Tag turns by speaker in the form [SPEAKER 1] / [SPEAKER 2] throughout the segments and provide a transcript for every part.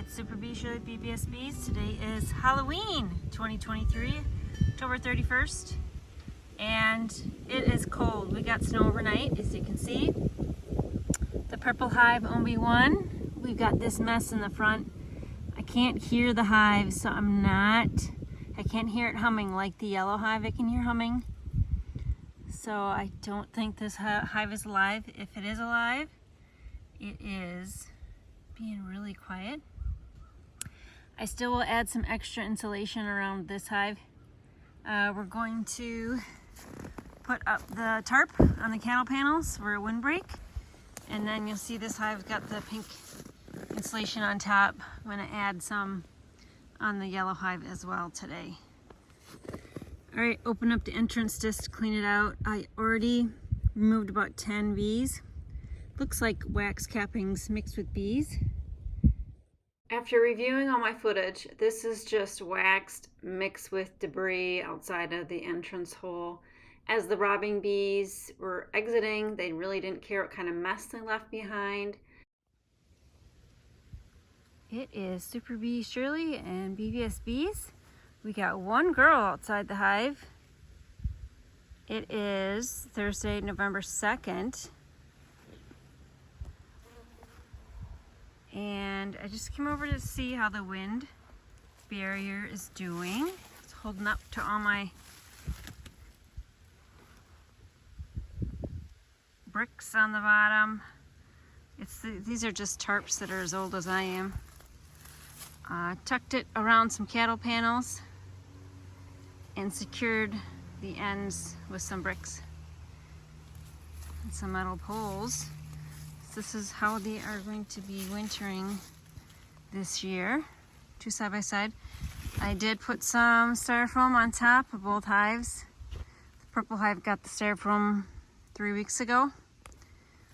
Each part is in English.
[SPEAKER 1] it's Super Bee Shirley BBSBs. Today is Halloween 2023, October 31st, and it is cold. We got snow overnight, as you can see. The purple hive OB1, we've got this mess in the front. I can't hear the hive, so I can't hear it humming like the yellow hive I can hear humming. So I don't think this hive is alive. If it is alive, it is being really quiet. I still will add some extra insulation around this hive. We're going to put up the tarp on the cattle panels for a windbreak, and then you'll see this hive's got the pink insulation on top. I'm going to add some on the yellow hive as well today. Alright, open up the entrance just to clean it out. I already removed about 10 bees. Looks like wax cappings mixed with bees. After reviewing all my footage, this is just waxed mixed with debris outside of the entrance hole. As the robbing bees were exiting, they really didn't care what kind of mess they left behind. It is Super Bee Shirley and BBSBs. We got one girl outside the hive. It is Thursday, November 2nd. And I just came over to see how the wind barrier is doing. It's holding up to all my bricks on the bottom. These are just tarps that are as old as I am. Tucked it around some cattle panels and secured the ends with some bricks and some metal poles. This is how they are going to be wintering this year, two side by side. I did put some styrofoam on top of both hives. The purple hive got the styrofoam 3 weeks ago.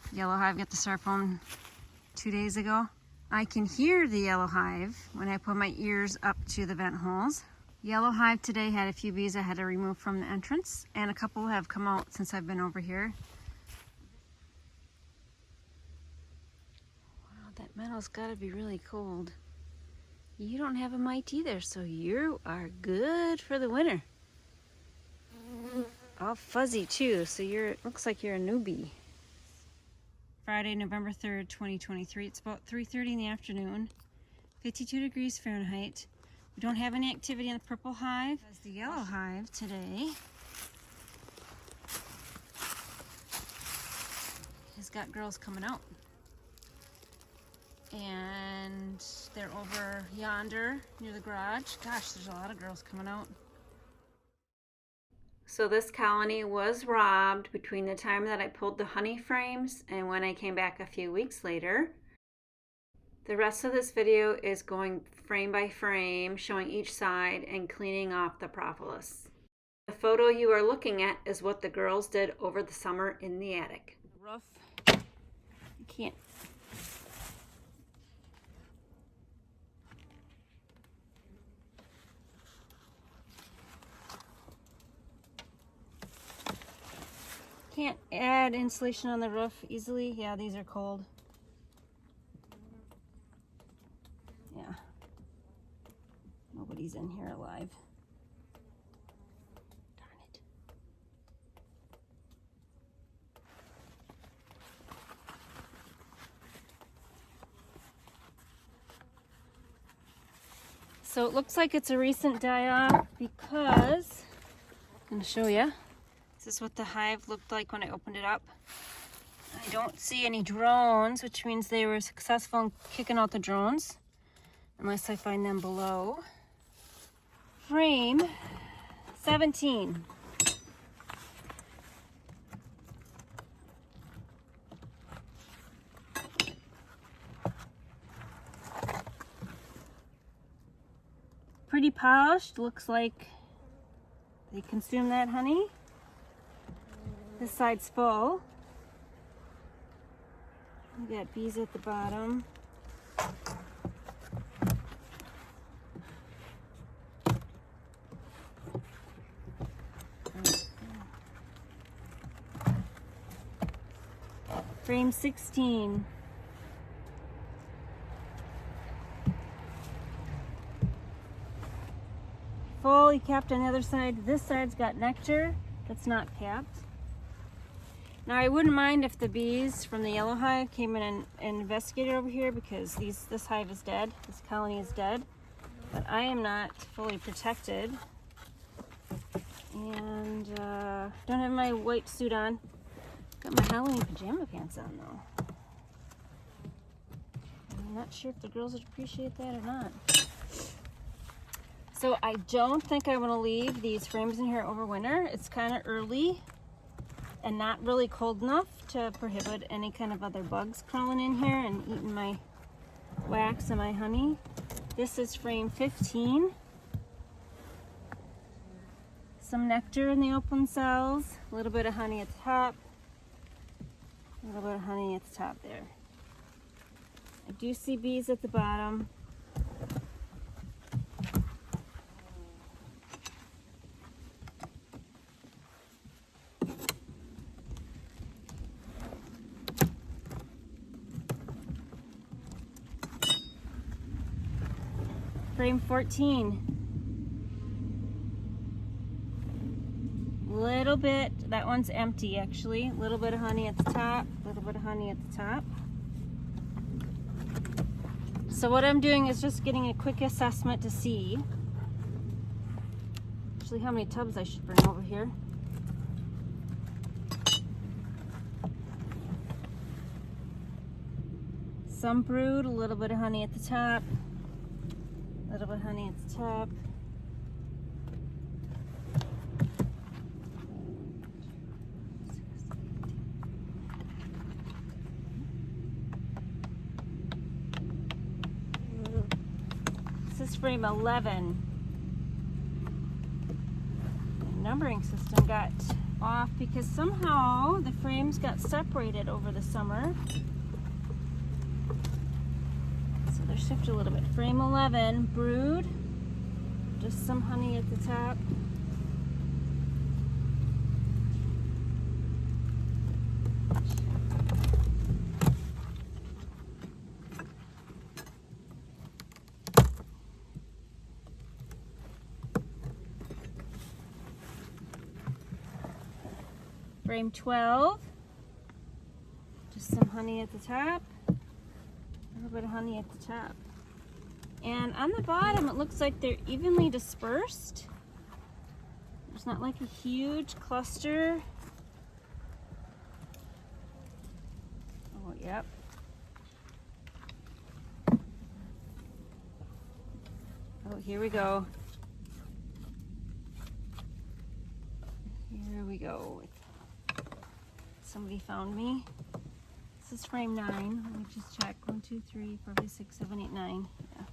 [SPEAKER 1] The yellow hive got the styrofoam 2 days ago. I can hear the yellow hive when I put my ears up to the vent holes. Yellow hive today had a few bees I had to remove from the entrance, and a couple have come out since I've been over here. Wow, that metal's gotta be really cold. You don't have a mite either, so you are good for the winter. All fuzzy too, so looks like you're a newbie. Friday, November 3rd, 2023. It's about 3:30 in the afternoon. 52 degrees Fahrenheit. We don't have any activity in the purple hive. As the yellow hive today has got girls coming out. And they're over yonder near the garage. Gosh, there's a lot of girls coming out. So this colony was robbed between the time that I pulled the honey frames and when I came back a few weeks later. The rest of this video is going frame by frame, showing each side and cleaning off the propolis. The photo you are looking at is what the girls did over the summer in the attic. Roof. You can't. Can't add insulation on the roof easily. Yeah, these are cold. Yeah. Nobody's in here alive. Darn it. So it looks like it's a recent die-off because I'm going to show you. This is what the hive looked like when I opened it up. I don't see any drones, which means they were successful in kicking out the drones, unless I find them below. Frame 17. Pretty polished, looks like they consume that honey. This side's full. We got bees at the bottom. Frame 16. fully capped on the other side. This side's got nectar that's not capped. Now I wouldn't mind if the bees from the yellow hive came in and investigated over here, because this hive is dead, this colony is dead. But I am not fully protected. And don't have my white suit on. Got my Halloween pajama pants on though. I'm not sure if the girls would appreciate that or not. So I don't think I want to leave these frames in here over winter. It's kind of early and not really cold enough to prohibit any kind of other bugs crawling in here and eating my wax and my honey. This is frame 15. Some nectar in the open cells, a little bit of honey at the top, a little bit of honey at the top there. I do see bees at the bottom. Frame 14. Little bit, that one's empty actually. A little bit of honey at the top, a little bit of honey at the top. So what I'm doing is just getting a quick assessment to see actually how many tubs I should bring over here. Some brood, a little bit of honey at the top, a little bit of honey at the top. This is frame 11. The numbering system got off because somehow the frames got separated over the summer. So they're shifted a little bit. Frame 11, brood, just some honey at the top. Frame 12, just some honey at the top, a little bit of honey at the top. And on the bottom, it looks like they're evenly dispersed. There's not like a huge cluster. Oh, yep. Oh, here we go. Here we go. Somebody found me. This is frame 9. Let me just check. 1, 2, 3, 4, 5, 6, 7, 8, 9. Yeah.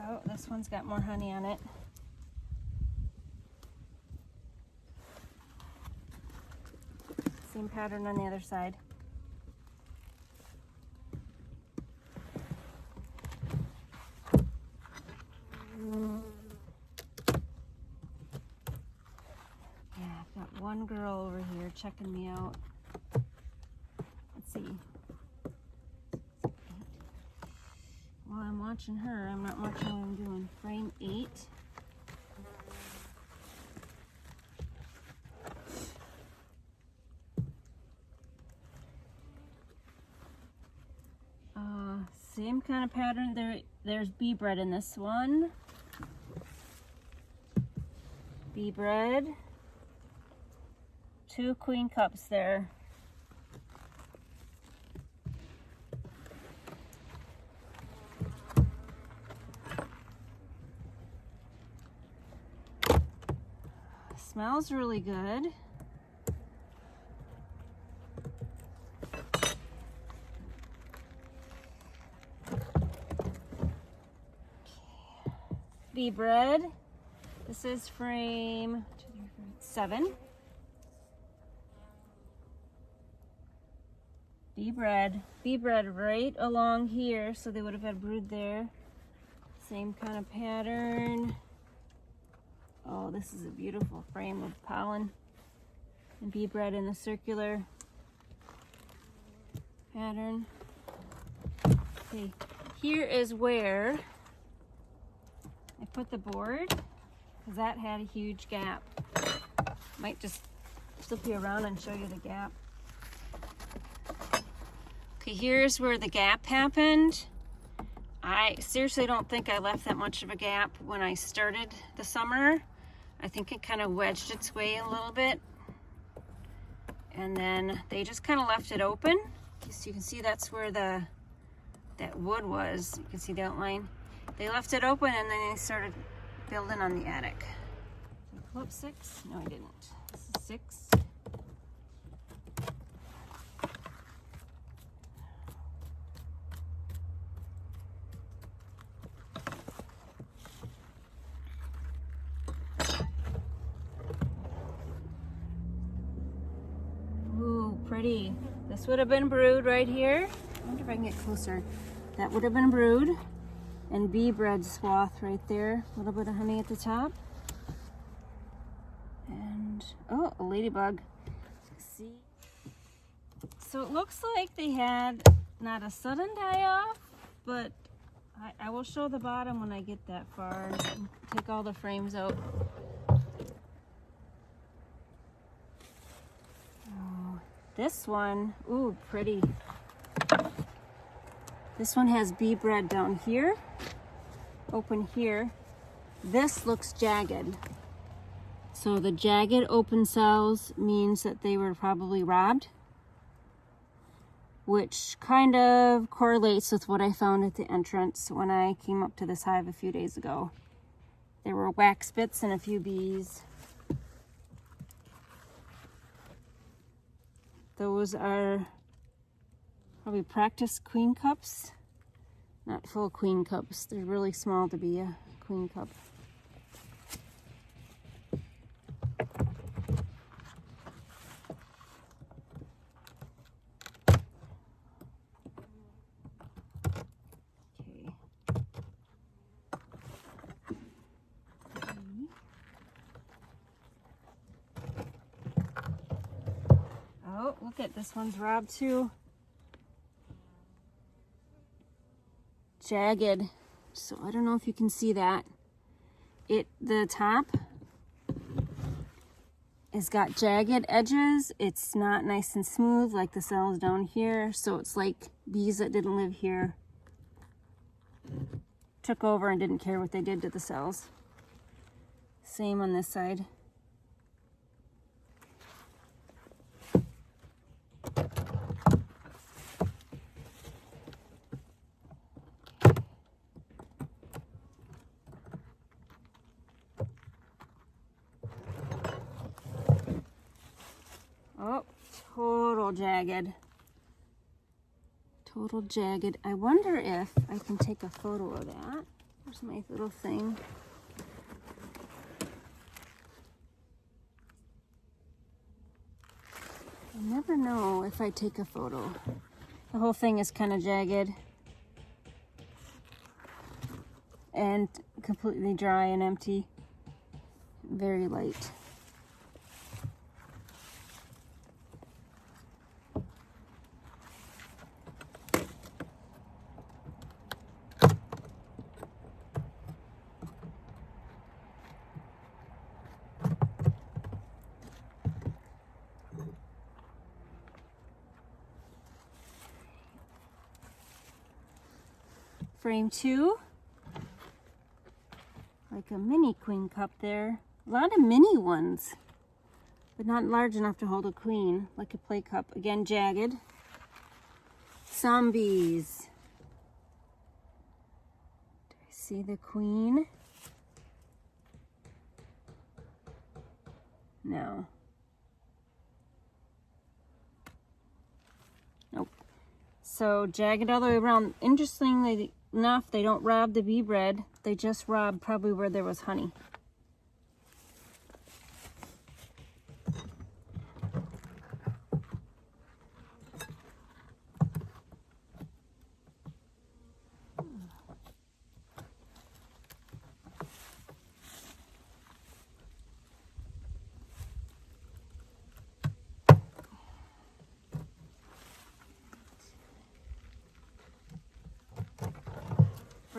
[SPEAKER 1] Oh, this one's got more honey on it. Same pattern on the other side. One girl over here checking me out. Let's see. While I'm watching her, I'm not watching what I'm doing. Frame 8. Same kind of pattern. There's bee bread in this one. Bee bread. 2 queen cups there. Smells really good. Bee bread. This is frame 7. Bee bread right along here, so they would have had brood there. Same kind of pattern. Oh, this is a beautiful frame of pollen. and bee bread in a circular pattern. Okay, here is where I put the board, because that had a huge gap. Might just flip you around and show you the gap. Okay, here's where the gap happened. I seriously don't think I left that much of a gap when I started the summer. I think it kind of wedged its way a little bit. And then they just kind of left it open. So you can see that's where that wood was. You can see the outline. They left it open and then they started building on the attic. Did I pull up 6? No, I didn't. This is 6. Pretty. This would have been brood right here. I wonder if I can get closer. That would have been brood and bee bread swath right there. A little bit of honey at the top. And oh, a ladybug. See? So it looks like they had not a sudden die off, but I will show the bottom when I get that far and take all the frames out. This one, ooh, pretty. This one has bee bread down here, open here. This looks jagged. So the jagged open cells means that they were probably robbed, which kind of correlates with what I found at the entrance when I came up to this hive a few days ago. There were wax bits and a few bees. Those are probably practice queen cups, not full queen cups. They're really small to be a queen cup. Oh, look at this one's robbed too. Jagged. So I don't know if you can see that. The top has got jagged edges. It's not nice and smooth like the cells down here. So it's like bees that didn't live here took over and didn't care what they did to the cells. Same on this side. Oh, total jagged. Total jagged. I wonder if I can take a photo of that. There's my little thing. I never know if I take a photo. The whole thing is kind of jagged and completely dry and empty. Very light. Frame 2, like a mini queen cup there. A lot of mini ones, but not large enough to hold a queen, like a play cup. Again, jagged. Zombies. Do I see the queen? No. Nope. So jagged all the way around. Interestingly enough, they don't rob the bee bread. They just rob probably where there was honey.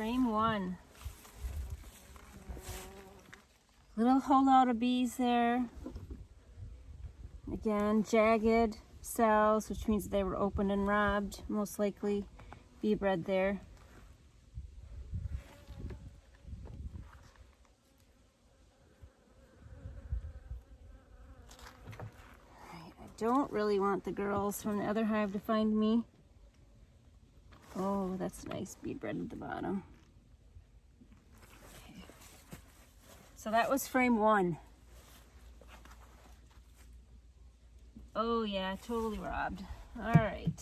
[SPEAKER 1] frame 1. Little holdout of bees there. Again, jagged cells, which means they were opened and robbed, most likely bee bred there. I don't really want the girls from the other hive to find me. Oh, that's nice, bee bred at the bottom. Okay. So that was frame 1. Oh yeah, totally robbed. All right.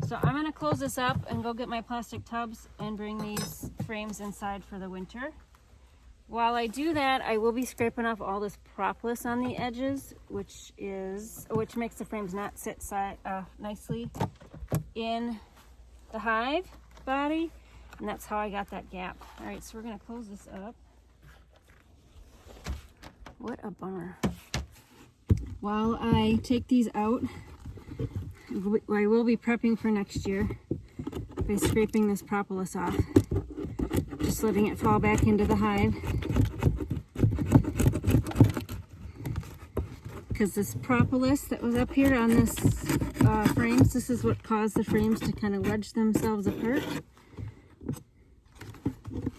[SPEAKER 1] So I'm gonna close this up and go get my plastic tubs and bring these frames inside for the winter. While I do that, I will be scraping off all this propolis on the edges, which makes the frames not sit nicely in the hive body, and that's how I got that gap. All right, so we're gonna close this up. What a bummer. While I take these out, I will be prepping for next year by scraping this propolis off. Just letting it fall back into the hive. Because this propolis that was up here on this frames, this is what caused the frames to kind of wedge themselves apart.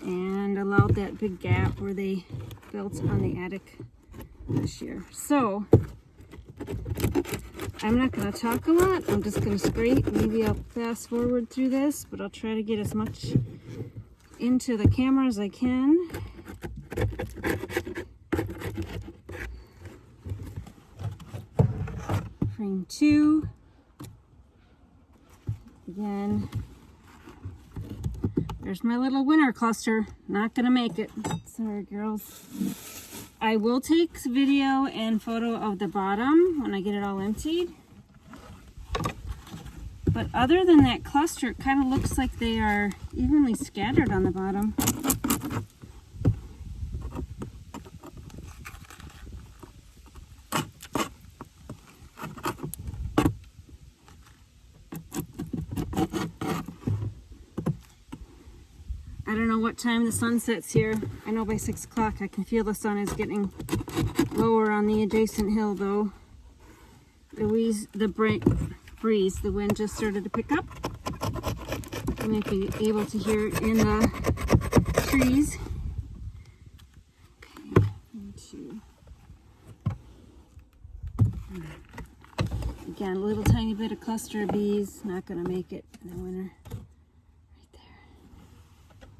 [SPEAKER 1] And allowed that big gap where they built on the attic this year. So, I'm not going to talk a lot. I'm just going to scrape. Maybe I'll fast forward through this, but I'll try to get as much into the camera as I can. Frame 2. Again, there's my little winter cluster. Not going to make it. Sorry, girls. I will take video and photo of the bottom when I get it all emptied. But other than that cluster, it kind of looks like they are evenly scattered on the bottom. I don't know what time the sun sets here. I know by 6 o'clock I can feel the sun is getting lower on the adjacent hill though. The wind just started to pick up. You might be able to hear it in the trees. Okay, 2. Again, a little tiny bit of cluster of bees. Not going to make it in the winter.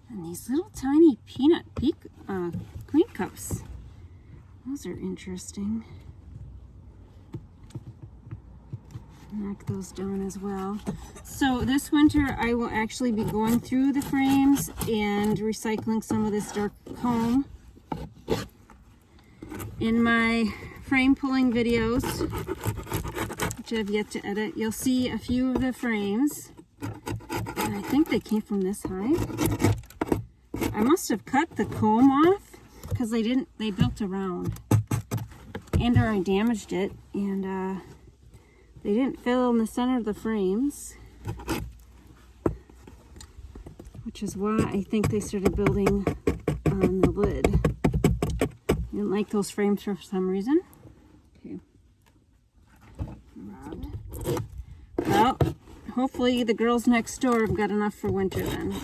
[SPEAKER 1] And these little tiny peanut queen cups. Those are interesting. Knock those down as well. So this winter I will actually be going through the frames and recycling some of this dark comb. In my frame pulling videos, which I've yet to edit, you'll see a few of the frames. And I think they came from this hive. I must have cut the comb off because they built around, and or I damaged it, and they didn't fill in the center of the frames, which is why I think they started building on the lid. I didn't like those frames for some reason. Okay. Well, hopefully the girls next door have got enough for winter then.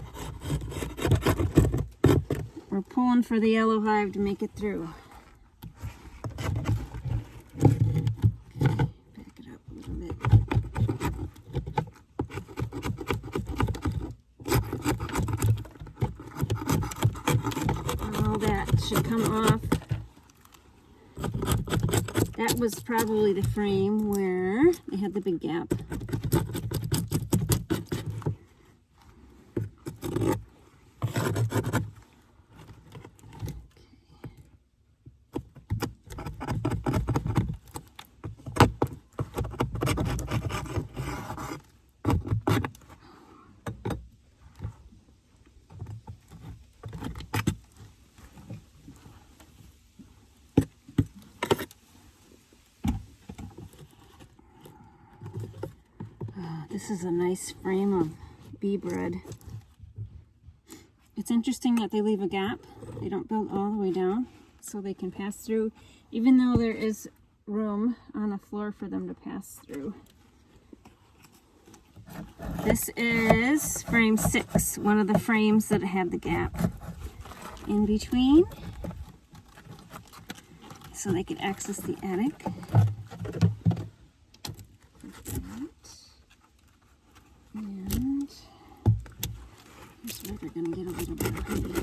[SPEAKER 1] We're pulling for the yellow hive to make it through. Okay, back it up a little bit. All that should come off. That was probably the frame where they had the big gap. This is a nice frame of bee bread. It's interesting that they leave a gap. They don't build all the way down so they can pass through, even though there is room on the floor for them to pass through. This is frame 6, one of the frames that had the gap in between, so they could access the attic. And here's where they're going to get a little bit of honey.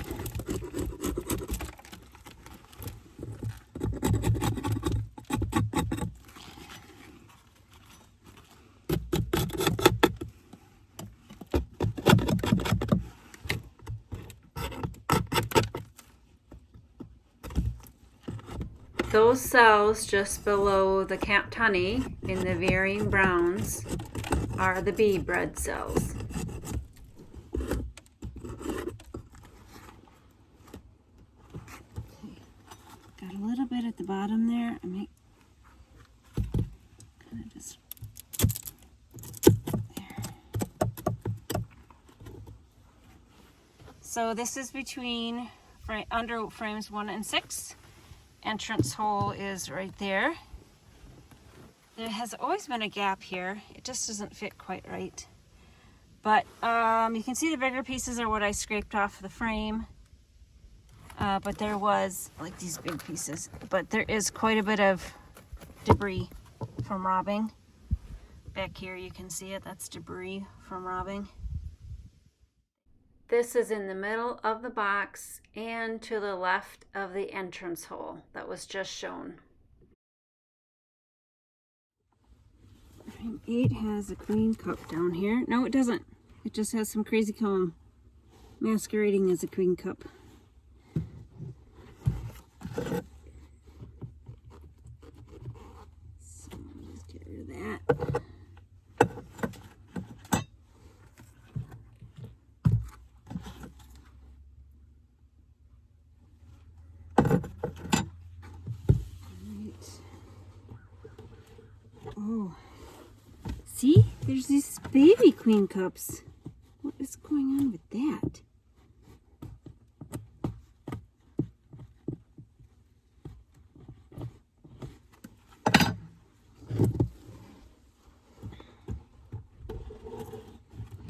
[SPEAKER 1] Those cells just below the capped honey in the varying browns are the bee bread cells. Okay. Got a little bit at the bottom there. I might kind of just there. So this is between under frames 1 and 6. Entrance hole is right there. There has always been a gap here. It just doesn't fit quite right. But you can see the bigger pieces are what I scraped off the frame. But there was, like these big pieces, but there is quite a bit of debris from robbing. Back here you can see it, that's debris from robbing. This is in the middle of the box and to the left of the entrance hole that was just shown. Frame 8 has a queen cup down here. No, it doesn't. It just has some crazy comb masquerading as a queen cup. So let's get rid of that. Oh, see, there's these baby queen cups. What is going on with that?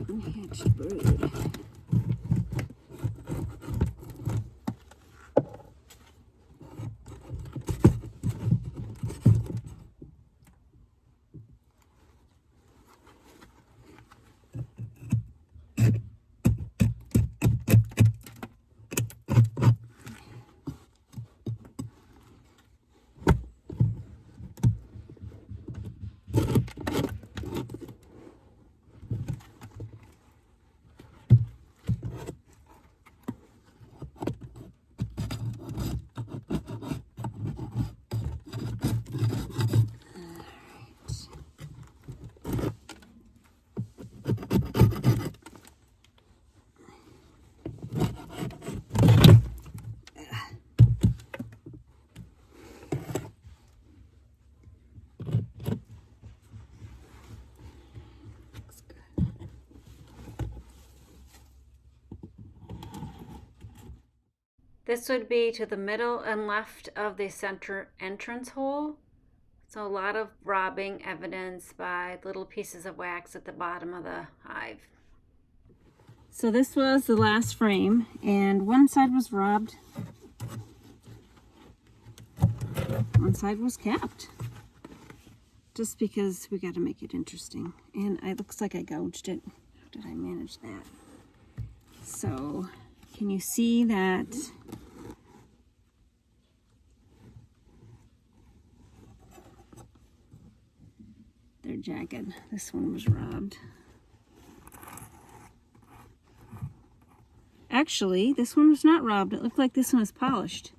[SPEAKER 1] Unhatched brood. This would be to the middle and left of the center entrance hole. So a lot of robbing evidenced by little pieces of wax at the bottom of the hive. So this was the last frame, and one side was robbed. One side was capped. Just because we got to make it interesting. And it looks like I gouged it. How did I manage that? So, can you see that? They're jagged. This one was robbed. Actually, this one was not robbed. It looked like this one was polished.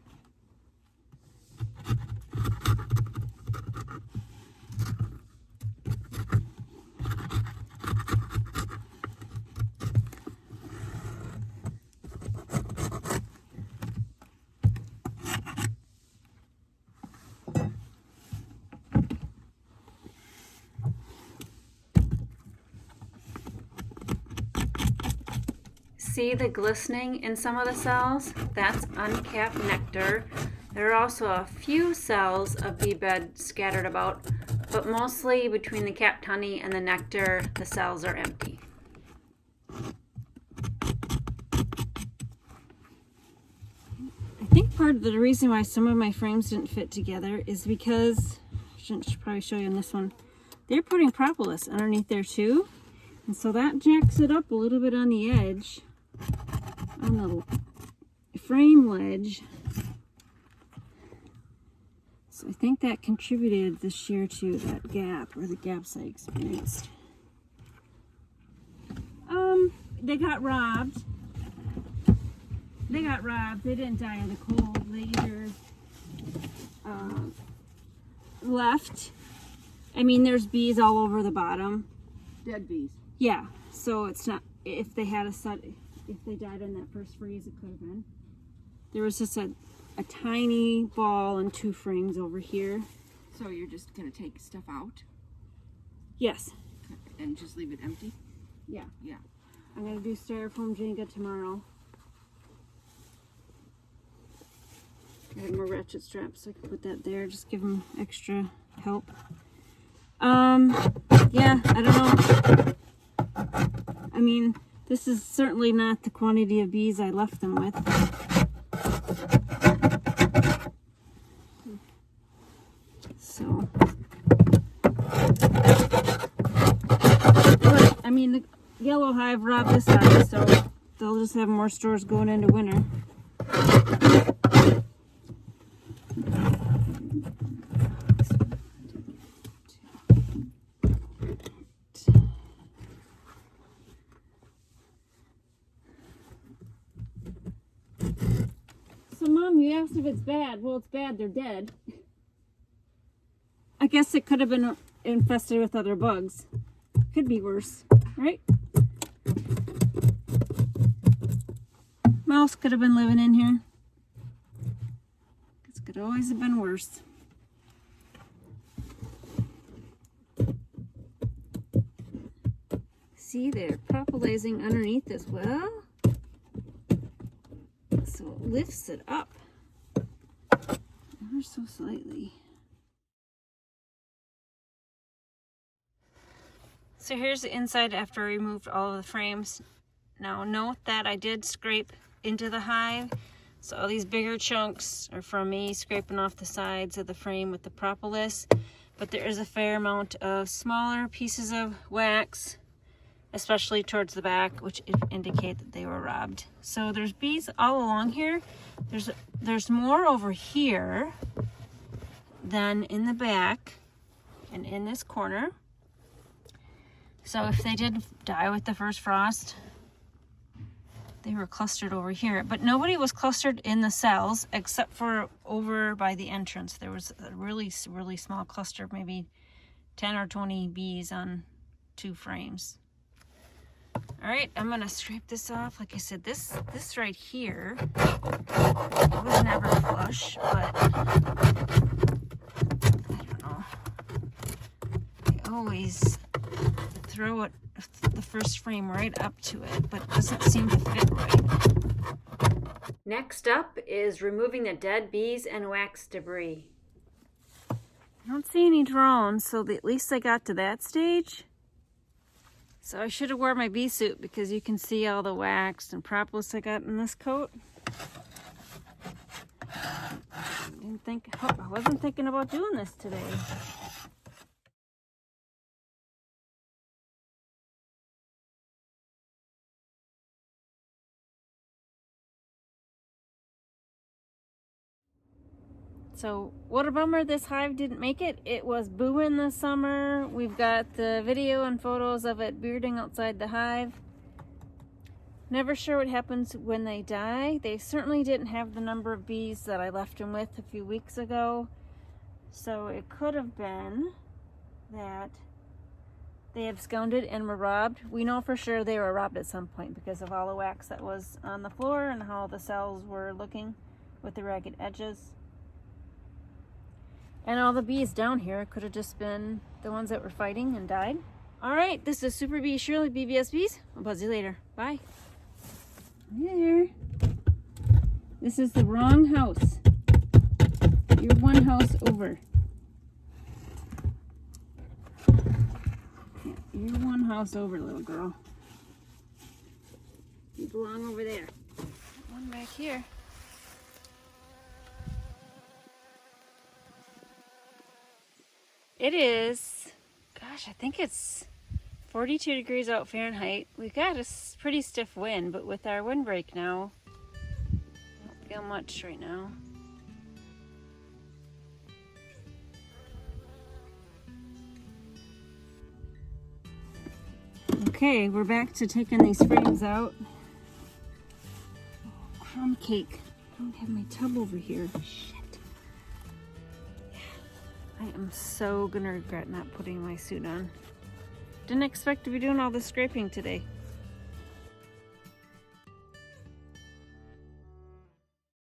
[SPEAKER 1] See the glistening in some of the cells? That's uncapped nectar. There are also a few cells of bee bed scattered about, but mostly between the capped honey and the nectar, the cells are empty. I think part of the reason why some of my frames didn't fit together is because, I should probably show you on this one, they're putting propolis underneath there too. And so that jacks it up a little bit on the edge, on the frame ledge. So I think that contributed this year to that gap, or the gaps I experienced. They got robbed. They didn't die of the cold. They either left. I mean, there's bees all over the bottom.
[SPEAKER 2] Dead bees.
[SPEAKER 1] Yeah, so it's not, if they had if they died in that first freeze, it could have been. There was just a tiny ball and 2 frames over here.
[SPEAKER 2] So you're just going to take stuff out?
[SPEAKER 1] Yes.
[SPEAKER 2] And just leave it empty?
[SPEAKER 1] Yeah.
[SPEAKER 2] Yeah.
[SPEAKER 1] I'm going to do styrofoam Jenga tomorrow. I have more ratchet straps, so I can put that there. Just give them extra help. Yeah, I don't know. I mean, this is certainly not the quantity of bees I left them with. So, but, I mean, the yellow hive robbed this hive, so they'll just have more stores going into winter. So, Mom, you asked if it's bad. Well, it's bad. They're dead. I guess it could have been infested with other bugs. Could be worse, right? Mouse could have been living in here. This could always have been worse. See, they're propolizing underneath as well. So it lifts it up ever so slightly. So here's the inside after I removed all of the frames. Now note that I did scrape into the hive. So all these bigger chunks are from me scraping off the sides of the frame with the propolis. But there is a fair amount of smaller pieces of wax, especially towards the back, which indicate that they were robbed. So there's bees all along here. There's more over here than in the back and in this corner. So if they did die with the first frost, they were clustered over here. But nobody was clustered in the cells except for over by the entrance. There was a really, really small cluster, maybe 10 or 20 bees on 2 frames. All right, I'm gonna scrape this off. Like I said, this right here was never flush, but I don't know. I always throw the first frame right up to it, but it doesn't seem to fit right. Next up is removing the dead bees and wax debris. I don't see any drones, so at least I got to that stage. So I should have worn my bee suit because you can see all the wax and propolis I got in this coat. I wasn't thinking about doing this today. So what a bummer this hive didn't make it. It was booing this summer. We've got the video and photos of it bearding outside the hive. Never sure what happens when they die. They certainly didn't have the number of bees that I left them with a few weeks ago. So it could have been that they absconded and were robbed. We know for sure they were robbed at some point because of all the wax that was on the floor and how the cells were looking with the ragged edges. And all the bees down here could have just been the ones that were fighting and died. All right, this is Super Bee Shirley, BBS Bees. I'll buzz you later. Bye. There. This is the wrong house. You're one house over. Yeah, you're one house over, little girl. You belong over there. One back here. It is, gosh, I think it's 42 degrees out Fahrenheit. We've got a pretty stiff wind, but with our windbreak now, I don't feel much right now. Okay, we're back to taking these frames out. Oh, crumb cake. I don't have my tub over here. Shit. I am so gonna regret not putting my suit on. Didn't expect to be doing all this scraping today.